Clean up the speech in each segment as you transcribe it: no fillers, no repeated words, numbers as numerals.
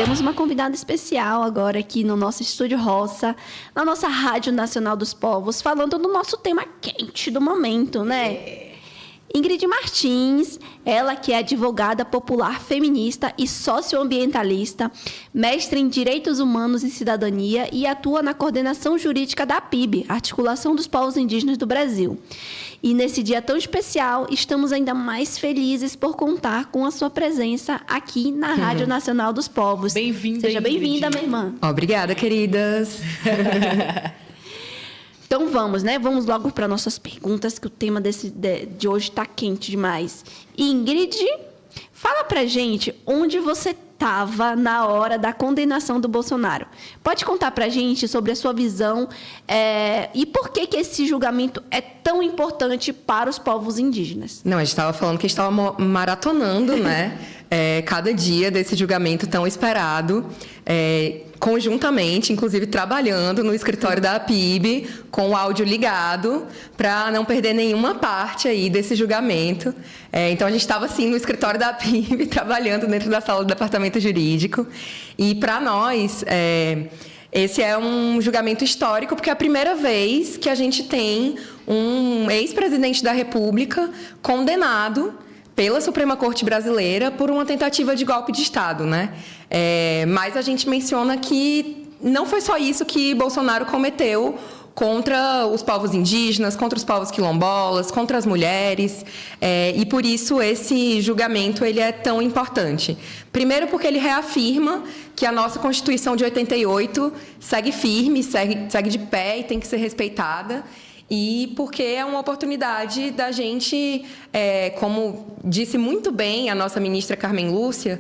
Temos uma convidada especial agora aqui no nosso Estúdio Roça, na nossa Rádio Nacional dos Povos, falando do nosso tema quente do momento, né? Ingrid Martins, ela que é advogada popular feminista e socioambientalista, mestre em Direitos Humanos e Cidadania e atua na coordenação jurídica da APIB, Articulação dos Povos Indígenas do Brasil. E nesse dia tão especial, estamos ainda mais felizes por contar com a sua presença aqui na Rádio Nacional dos Povos. Bem-vinda, Seja bem-vinda, minha irmã. Obrigada, queridas. Então vamos, né? Vamos logo para nossas perguntas, que o tema de hoje está quente demais. Ingrid, fala pra gente onde você estava na hora da condenação do Bolsonaro. Pode contar pra gente sobre a sua visão e por que esse julgamento é tão importante para os povos indígenas? Não, a gente estava falando que a gente estava maratonando, né? Cada dia desse julgamento tão esperado, conjuntamente, inclusive trabalhando no escritório da APIB, com o áudio ligado, para não perder nenhuma parte aí desse julgamento. Então, a gente estava, assim, no escritório da APIB, trabalhando dentro da sala do departamento jurídico. E, para nós, esse é um julgamento histórico, porque é a primeira vez que a gente tem um ex-presidente da República condenado pela Suprema Corte Brasileira por uma tentativa de golpe de Estado, né? Mas a gente menciona que não foi só isso que Bolsonaro cometeu contra os povos indígenas, contra os povos quilombolas, contra as mulheres, e por isso esse julgamento ele é tão importante. Primeiro porque ele reafirma que a nossa Constituição de 88 segue firme, segue de pé e tem que ser respeitada. E porque é uma oportunidade da gente, como disse muito bem a nossa ministra Carmen Lúcia,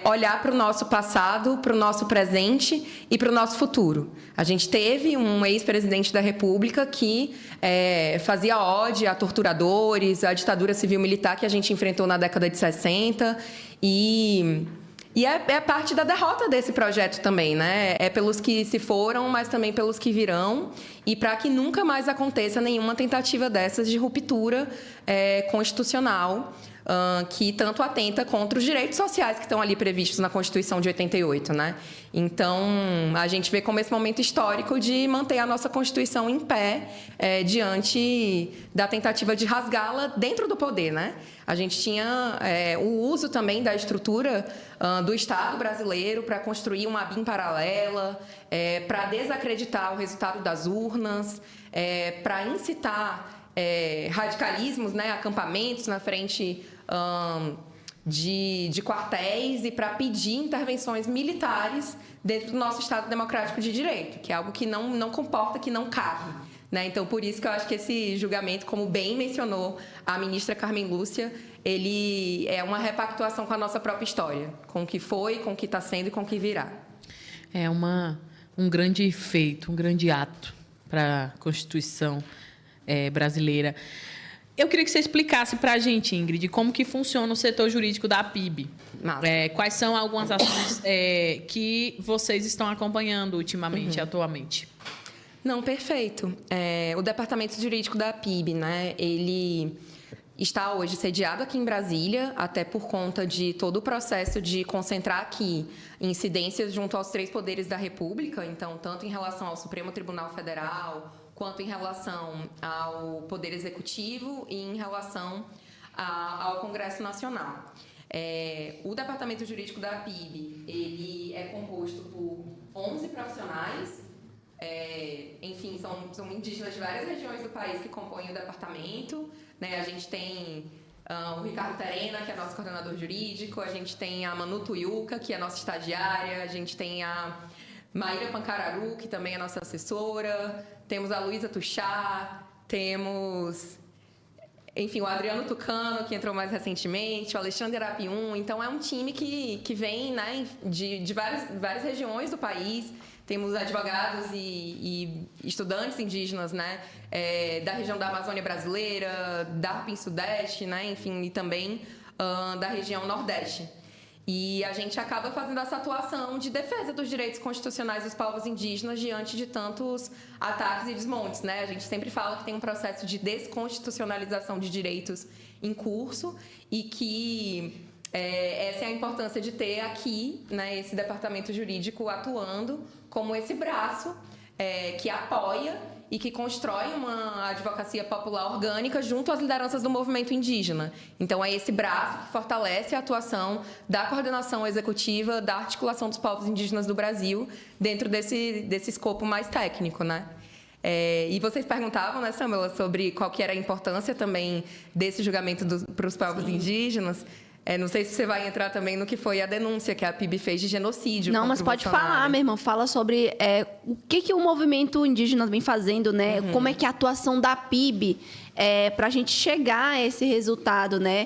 olhar para o nosso passado, para o nosso presente e para o nosso futuro. A gente teve um ex-presidente da República que fazia ode a torturadores, à ditadura civil-militar que a gente enfrentou na década de 60 e é parte da derrota desse projeto também, né? É pelos que se foram, mas também pelos que virão. E para que nunca mais aconteça nenhuma tentativa dessas de ruptura constitucional, que tanto atenta contra os direitos sociais que estão ali previstos na Constituição de 88, né? Então, a gente vê como esse momento histórico de manter a nossa Constituição em pé diante da tentativa de rasgá-la dentro do poder, né? A gente tinha o uso também da estrutura do Estado brasileiro para construir uma ABIN paralela, para desacreditar o resultado das urnas, para incitar radicalismos, né, acampamentos na frente de quartéis e para pedir intervenções militares dentro do nosso Estado democrático de direito, que é algo que não comporta, que não cabe. Né? Então, por isso que eu acho que esse julgamento, como bem mencionou a ministra Carmen Lúcia, ele é uma repactuação com a nossa própria história, com o que foi, com o que está sendo e com o que virá. É um grande feito, um grande ato para a Constituição brasileira. Eu queria que você explicasse para a gente, Ingrid, como que funciona o setor jurídico da APIB. Quais são algumas ações que vocês estão acompanhando ultimamente, atualmente? Não, perfeito. O departamento jurídico da APIB, né, ele está hoje sediado aqui em Brasília, até por conta de todo o processo de concentrar aqui incidências junto aos 3 poderes da República, então, tanto em relação ao Supremo Tribunal Federal, quanto em relação ao Poder Executivo e em relação ao Congresso Nacional. O Departamento Jurídico da APIB, ele é composto por 11 profissionais, enfim, são indígenas de várias regiões do país que compõem o departamento, né? A gente tem o Ricardo Terena, que é nosso coordenador jurídico, a gente tem a Manu Tuyuca, que é nossa estagiária, a gente tem a Maíra Pancararu, que também é nossa assessora, temos a Luísa Tuxá, temos, enfim, o Adriano Tucano, que entrou mais recentemente, o Alexandre Arapiun. Então, é um time que vem, né, de várias regiões do país. Temos advogados e estudantes indígenas, né, da região da Amazônia brasileira, da Arpim Sudeste, né, enfim, e também da região Nordeste. E a gente acaba fazendo essa atuação de defesa dos direitos constitucionais dos povos indígenas diante de tantos ataques e desmontes, né? A gente sempre fala que tem um processo de desconstitucionalização de direitos em curso e que essa é a importância de ter aqui, né, esse departamento jurídico atuando como esse braço que apoia e que constrói uma advocacia popular orgânica junto às lideranças do movimento indígena. Então, é esse braço que fortalece a atuação da coordenação executiva da articulação dos povos indígenas do Brasil dentro desse escopo mais técnico, né? E vocês perguntavam, né, Samela, sobre qual que era a importância também desse julgamento para os povos indígenas. Não sei se você vai entrar também no que foi a denúncia que a PIB fez de genocídio. Não, mas pode falar, meu irmão. Fala sobre o que o movimento indígena vem fazendo, né? Como é que é a atuação da PIB para a gente chegar a esse resultado, né?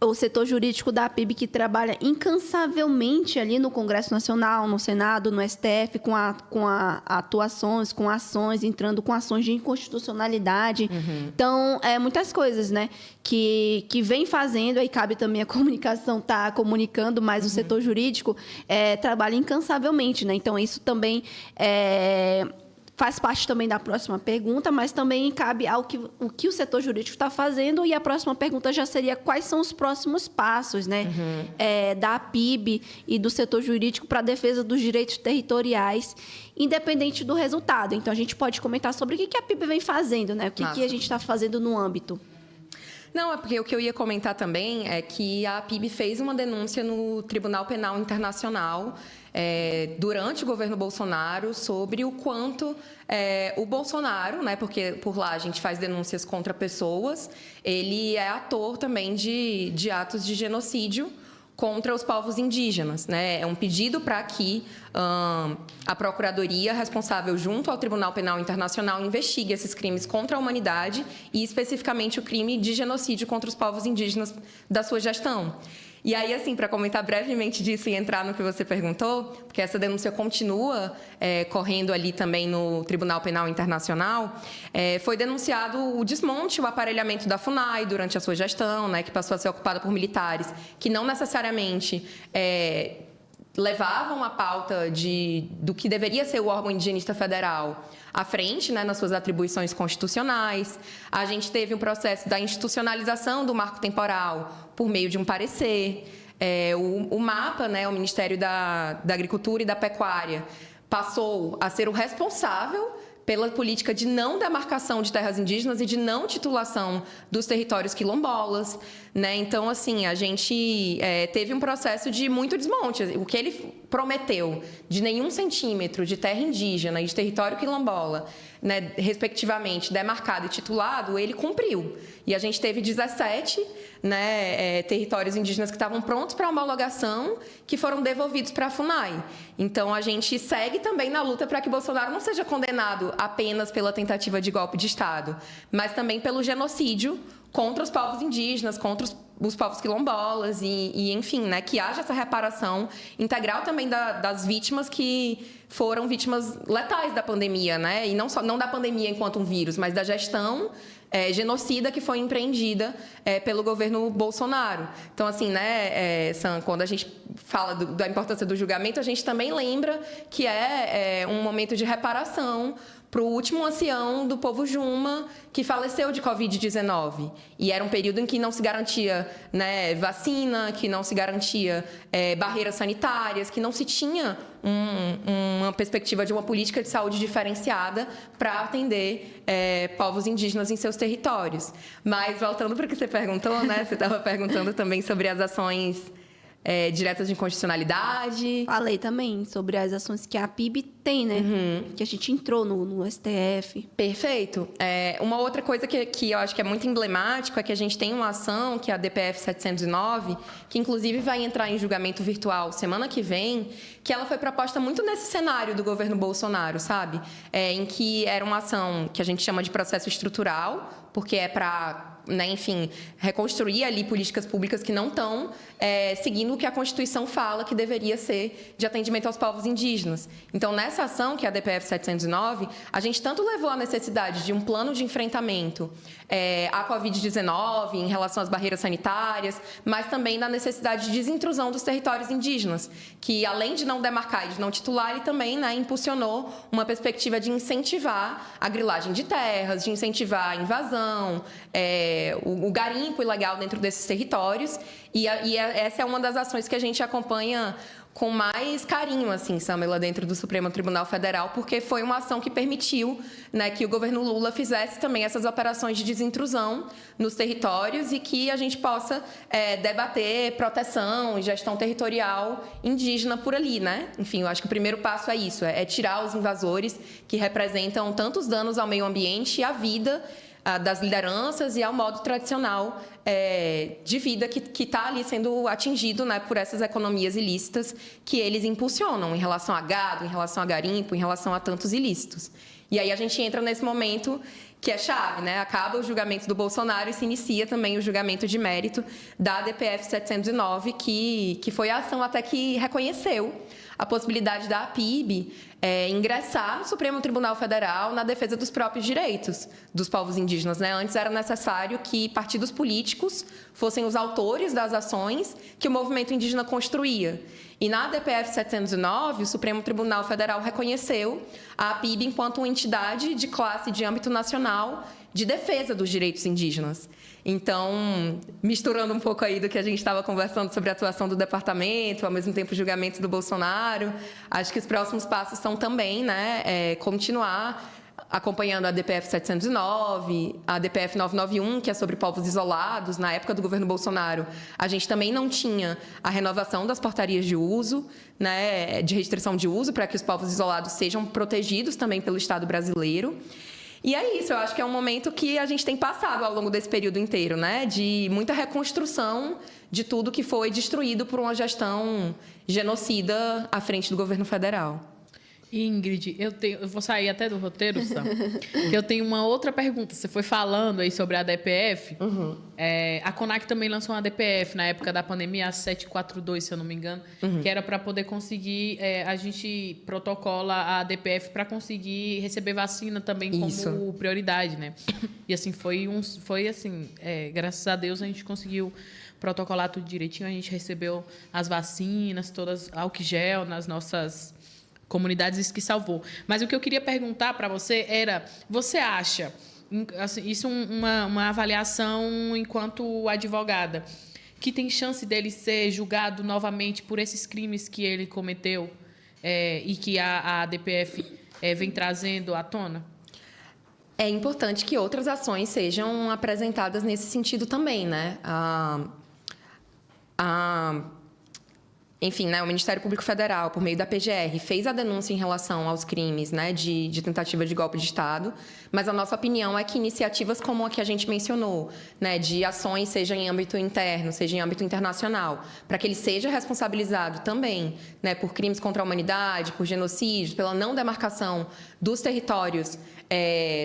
O setor jurídico da PIB que trabalha incansavelmente ali no Congresso Nacional, no Senado, no STF, com atuações, com ações, entrando com ações de inconstitucionalidade. Então, muitas coisas, né, que vem fazendo, aí cabe também a comunicação estar comunicando, mas o setor jurídico trabalha incansavelmente, né? Então, isso também faz parte também da próxima pergunta, mas também cabe ao o que o setor jurídico está fazendo, e a próxima pergunta já seria quais são os próximos passos, né, da PIB e do setor jurídico para a defesa dos direitos territoriais, independente do resultado. Então, a gente pode comentar sobre o que a PIB vem fazendo, né, o que a gente está fazendo no âmbito. Não, é porque o que eu ia comentar também é que a PIB fez uma denúncia no Tribunal Penal Internacional durante o governo Bolsonaro sobre o quanto o Bolsonaro, né, porque por lá a gente faz denúncias contra pessoas, ele é ator também de atos de genocídio contra os povos indígenas, né? É um pedido para que a Procuradoria responsável junto ao Tribunal Penal Internacional investigue esses crimes contra a humanidade e especificamente o crime de genocídio contra os povos indígenas da sua gestão. E aí, assim, para comentar brevemente disso e entrar no que você perguntou, porque essa denúncia continua correndo ali também no Tribunal Penal Internacional, foi denunciado o desmonte, o aparelhamento da FUNAI durante a sua gestão, né, que passou a ser ocupada por militares que não necessariamente levavam a pauta do que deveria ser o órgão indigenista federal à frente, né, nas suas atribuições constitucionais. A gente teve um processo da institucionalização do marco temporal por meio de um parecer. O MAPA, né, o Ministério da Agricultura e da Pecuária, passou a ser o responsável pela política de não demarcação de terras indígenas e de não titulação dos territórios quilombolas, né? Então, assim, a gente teve um processo de muito desmonte. O que ele prometeu de nenhum centímetro de terra indígena e de território quilombola, né, respectivamente, demarcado e titulado, ele cumpriu. E a gente teve 17 territórios indígenas que estavam prontos para homologação, que foram devolvidos para a FUNAI. Então, a gente segue também na luta para que Bolsonaro não seja condenado apenas pela tentativa de golpe de Estado, mas também pelo genocídio contra os povos indígenas, contra os povos quilombolas e enfim, né, que haja essa reparação integral também das vítimas que foram vítimas letais da pandemia, né? E não da pandemia enquanto um vírus, mas da gestão genocida que foi empreendida pelo governo Bolsonaro. Então, assim, né, Sam, quando a gente fala da importância do julgamento, a gente também lembra que é um momento de reparação para o último ancião do povo Juma que faleceu de Covid-19. E era um período em que não se garantia, né, vacina, que não se garantia barreiras sanitárias, que não se tinha uma perspectiva de uma política de saúde diferenciada para atender povos indígenas em seus territórios. Mas, voltando para o que você perguntou, né, você estava perguntando também sobre as ações diretas de inconstitucionalidade. Falei também sobre as ações que a PIB tem, né? Que a gente entrou no STF. Perfeito. Uma outra coisa que eu acho que é muito emblemático é que a gente tem uma ação, que é a DPF 709, que inclusive vai entrar em julgamento virtual semana que vem, que ela foi proposta muito nesse cenário do governo Bolsonaro, sabe? Em que era uma ação que a gente chama de processo estrutural, porque é para, né, enfim, reconstruir ali políticas públicas que não estão seguindo o que a Constituição fala que deveria ser de atendimento aos povos indígenas. Então, nessa ação, que é a DPF 709, a gente tanto levou a necessidade de um plano de enfrentamento à Covid-19 em relação às barreiras sanitárias, mas também na necessidade de desintrusão dos territórios indígenas, que, além de não demarcar e de não titular, ele também, né, impulsionou uma perspectiva de incentivar a grilagem de terras, de incentivar a invasão, o garimpo ilegal dentro desses territórios. Essa é uma das ações que a gente acompanha com mais carinho, assim, Samela, dentro do Supremo Tribunal Federal, porque foi uma ação que permitiu, né, que o governo Lula fizesse também essas operações de desintrusão nos territórios e que a gente possa debater proteção e gestão territorial indígena por ali, né? Enfim, eu acho que o primeiro passo é isso, é tirar os invasores que representam tantos danos ao meio ambiente e à vida das lideranças e ao modo tradicional de vida que está ali sendo atingido, né, por essas economias ilícitas que eles impulsionam em relação a gado, em relação a garimpo, em relação a tantos ilícitos. E aí a gente entra nesse momento que é chave, né? Acaba o julgamento do Bolsonaro e se inicia também o julgamento de mérito da ADPF 709, que foi a ação até que reconheceu a possibilidade da APIB ingressar no Supremo Tribunal Federal na defesa dos próprios direitos dos povos indígenas, né? Antes era necessário que partidos políticos fossem os autores das ações que o movimento indígena construía. E na ADPF 709, o Supremo Tribunal Federal reconheceu a APIB enquanto uma entidade de classe de âmbito nacional de defesa dos direitos indígenas. Então, misturando um pouco aí do que a gente estava conversando sobre a atuação do departamento, ao mesmo tempo o julgamento do Bolsonaro, acho que os próximos passos são também, né, continuar acompanhando a ADPF 709, a ADPF 991, que é sobre povos isolados. Na época do governo Bolsonaro, a gente também não tinha a renovação das portarias de uso, né, de restrição de uso, para que os povos isolados sejam protegidos também pelo Estado brasileiro. E é isso, eu acho que é um momento que a gente tem passado ao longo desse período inteiro, né? De muita reconstrução de tudo que foi destruído por uma gestão genocida à frente do governo federal. Ingrid, eu vou sair até do roteiro, Sam, que eu tenho uma outra pergunta. Você foi falando aí sobre a ADPF. Uhum. A CONAC também lançou uma ADPF na época da pandemia, a 742, se eu não me engano, que era para poder conseguir... a gente protocola a ADPF para conseguir receber vacina também como prioridade, né? E assim, foi assim, graças a Deus a gente conseguiu protocolar tudo direitinho. A gente recebeu as vacinas, todas, álcool gel nas nossas comunidades, isso que salvou. Mas o que eu queria perguntar para você era, você acha, assim, isso uma avaliação enquanto advogada, que tem chance dele ser julgado novamente por esses crimes que ele cometeu e que a ADPF vem trazendo à tona? É importante que outras ações sejam apresentadas nesse sentido também, né? Enfim, né, o Ministério Público Federal, por meio da PGR, fez a denúncia em relação aos crimes, né, de tentativa de golpe de Estado, mas a nossa opinião é que iniciativas como a que a gente mencionou, né, de ações, seja em âmbito interno, seja em âmbito internacional, para que ele seja responsabilizado também, né, por crimes contra a humanidade, por genocídio, pela não demarcação dos territórios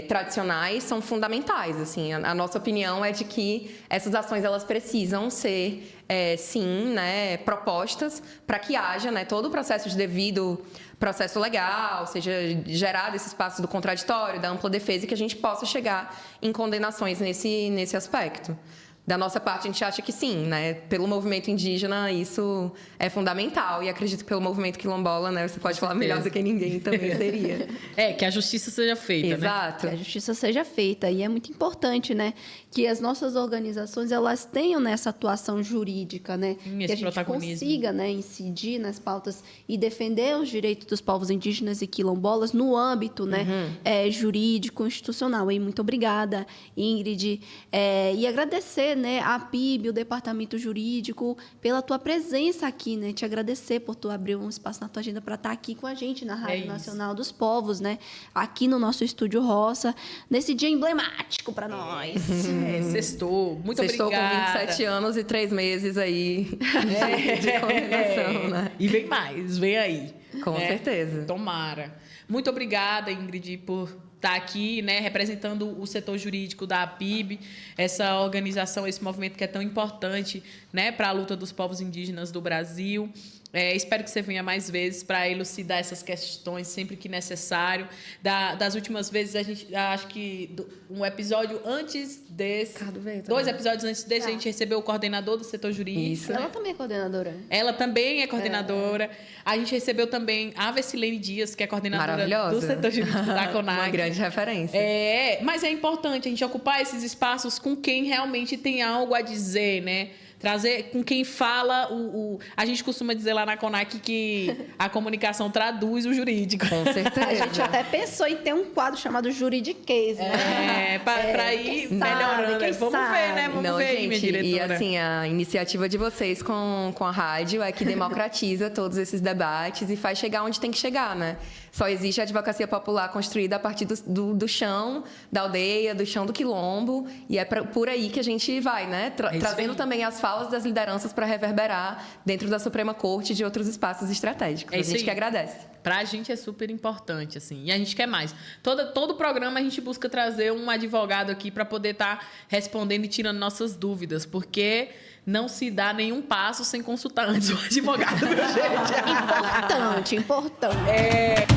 tradicionais, são fundamentais. Assim, a nossa opinião é de que essas ações elas precisam ser sim, né, propostas para que haja, né, todo o processo de devido processo legal, seja gerado esse espaço do contraditório, da ampla defesa e que a gente possa chegar em condenações nesse aspecto. Da nossa parte, a gente acha que sim, né? Pelo movimento indígena, isso é fundamental. E acredito que pelo movimento quilombola, né? Você pode falar melhor do que ninguém, também seria. Que a justiça seja feita, Exato. Né? Que a justiça seja feita. E é muito importante, né? Que as nossas organizações, elas tenham nessa atuação jurídica, né? Que a gente consiga, né, incidir nas pautas e defender os direitos dos povos indígenas e quilombolas no âmbito, né, jurídico, institucional. E muito obrigada, Ingrid. E agradecer, né, a PIB, o Departamento Jurídico, pela tua presença aqui, né? Te agradecer por tu abrir um espaço na tua agenda para estar aqui com a gente na Rádio Nacional dos Povos, né? Aqui no nosso Estúdio Roça, nesse dia emblemático para nós. Sextou. Muito obrigada. Sextou com 27 anos e 3 meses aí de condenação, né? E vem mais, vem aí. Com certeza. Tomara. Muito obrigada, Ingrid, por estar aqui, né, representando o setor jurídico da APIB, essa organização, esse movimento que é tão importante, né, para a luta dos povos indígenas do Brasil. Espero que você venha mais vezes para elucidar essas questões sempre que necessário. Das últimas vezes, a gente acho que um episódio antes desse, dois episódios antes desse, a gente recebeu o coordenador do setor jurídico. Isso. Ela também é coordenadora. Ela também é coordenadora. A gente recebeu também a Vecilene Dias, que é coordenadora do setor jurídico da CONAC. Uma grande referência. Mas é importante a gente ocupar esses espaços com quem realmente tem algo a dizer, né? Trazer com quem fala a gente costuma dizer lá na CONAC que a comunicação traduz o jurídico. Com certeza. A gente até pensou em ter um quadro chamado Juridiquês, né? Para ir melhorando. Vamos ver, né? Vamos ver aí, minha diretora. E assim, a iniciativa de vocês com a rádio é que democratiza todos esses debates e faz chegar onde tem que chegar, né? Só existe a advocacia popular construída a partir do chão da aldeia, do chão do quilombo, e é por aí que a gente vai, né? Trazendo também as falas das lideranças para reverberar dentro da Suprema Corte e de outros espaços estratégicos. A gente que agradece. Pra gente é super importante, assim. E a gente quer mais. Todo programa a gente busca trazer um advogado aqui para poder estar respondendo e tirando nossas dúvidas, porque não se dá nenhum passo sem consultar antes o advogado, gente. Importante.